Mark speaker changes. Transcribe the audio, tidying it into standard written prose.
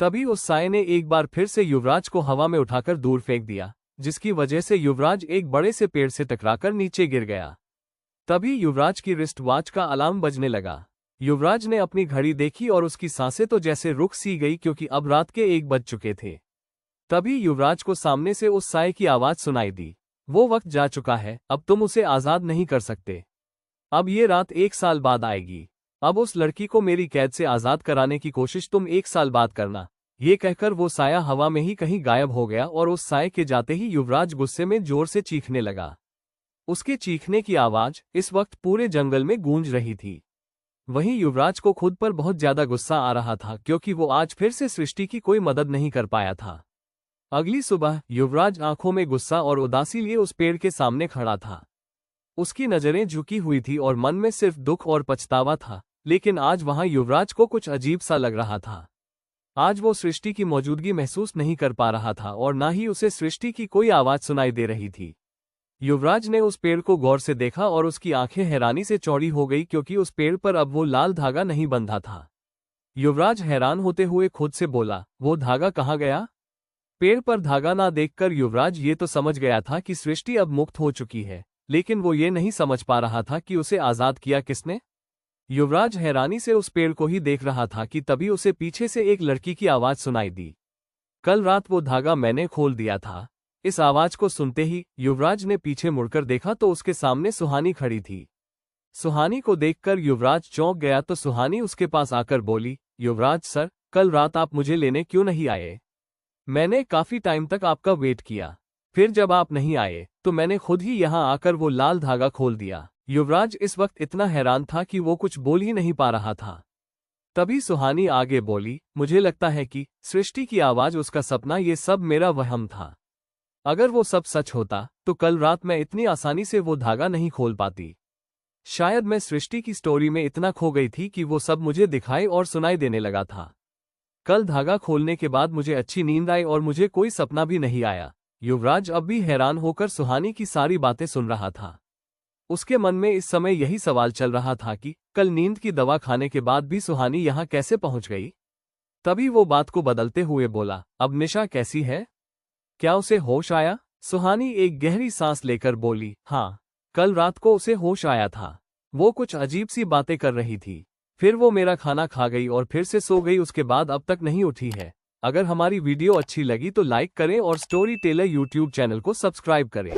Speaker 1: तभी उस साये ने एक बार फिर से युवराज को हवा में उठाकर दूर फेंक दिया, जिसकी वजह से युवराज एक बड़े से पेड़ से टकराकर नीचे गिर गया। तभी युवराज की रिस्ट वॉच का अलार्म बजने लगा। युवराज ने अपनी घड़ी देखी और उसकी सांसें तो जैसे रुक सी गई, क्योंकि अब रात के 1 बज चुके थे। तभी युवराज को सामने से उस साये की आवाज सुनाई दी, वो वक्त जा चुका है, अब तुम उसे आजाद नहीं कर सकते। अब ये रात 1 साल बाद आएगी। अब उस लड़की को मेरी कैद से आजाद कराने की कोशिश तुम 1 साल बाद करना। ये कहकर वो साया हवा में ही कहीं गायब हो गया और उस साये के जाते ही युवराज गुस्से में जोर से चीखने लगा। उसके चीखने की आवाज इस वक्त पूरे जंगल में गूंज रही थी। वहीं युवराज को खुद पर बहुत ज्यादा गुस्सा आ रहा था, क्योंकि वो आज फिर से सृष्टि की कोई मदद नहीं कर पाया था। अगली सुबह युवराज आंखों में गुस्सा और उदासी लिए उस पेड़ के सामने खड़ा था। उसकी नजरें झुकी हुई थी और मन में सिर्फ दुख और पछतावा था। लेकिन आज वहां युवराज को कुछ अजीब सा लग रहा था। आज वो सृष्टि की मौजूदगी महसूस नहीं कर पा रहा था और ना ही उसे सृष्टि की कोई आवाज सुनाई दे रही थी। युवराज ने उस पेड़ को गौर से देखा और उसकी आंखें हैरानी से चौड़ी हो गई, क्योंकि उस पेड़ पर अब वो लाल धागा नहीं बंधा था। युवराज हैरान होते हुए खुद से बोला, वो धागा कहाँ गया? पेड़ पर धागा ना देखकर युवराज ये तो समझ गया था कि सृष्टि अब मुक्त हो चुकी है, लेकिन वो ये नहीं समझ पा रहा था कि उसे आजाद किया किसने। युवराज हैरानी से उस पेड़ को ही देख रहा था कि तभी उसे पीछे से एक लड़की की आवाज सुनाई दी, कल रात वो धागा मैंने खोल दिया था। इस आवाज को सुनते ही युवराज ने पीछे मुड़कर देखा तो उसके सामने सुहानी खड़ी थी। सुहानी को देखकर युवराज चौंक गया तो सुहानी उसके पास आकर बोली, युवराज सर, कल रात आप मुझे लेने क्यों नहीं आए? मैंने काफी टाइम तक आपका वेट किया, फिर जब आप नहीं आए तो मैंने खुद ही यहाँ आकर वो लाल धागा खोल दिया। युवराज इस वक्त इतना हैरान था कि वो कुछ बोल ही नहीं पा रहा था। तभी सुहानी आगे बोली, मुझे लगता है कि सृष्टि की आवाज उसका सपना, ये सब मेरा वहम था। अगर वो सब सच होता तो कल रात मैं इतनी आसानी से वो धागा नहीं खोल पाती। शायद मैं सृष्टि की स्टोरी में इतना खो गई थी कि वो सब मुझे दिखाई और सुनाई देने लगा था। कल धागा खोलने के बाद मुझे अच्छी नींद आई और मुझे कोई सपना भी नहीं आया। युवराज अब भी हैरान होकर सुहानी की सारी बातें सुन रहा था। उसके मन में इस समय यही सवाल चल रहा था कि कल नींद की दवा खाने के बाद भी सुहानी यहाँ कैसे पहुंच गई। तभी वो बात को बदलते हुए बोला, अब निशा कैसी है? क्या उसे होश आया? सुहानी एक गहरी सांस लेकर बोली, हाँ, कल रात को उसे होश आया था। वो कुछ अजीब सी बातें कर रही थी, फिर वो मेरा खाना खा गई और फिर से सो गई, उसके बाद अब तक नहीं उठी है। अगर हमारी वीडियो अच्छी लगी तो लाइक करें और स्टोरी टेलर यूट्यूब चैनल को सब्सक्राइब करें।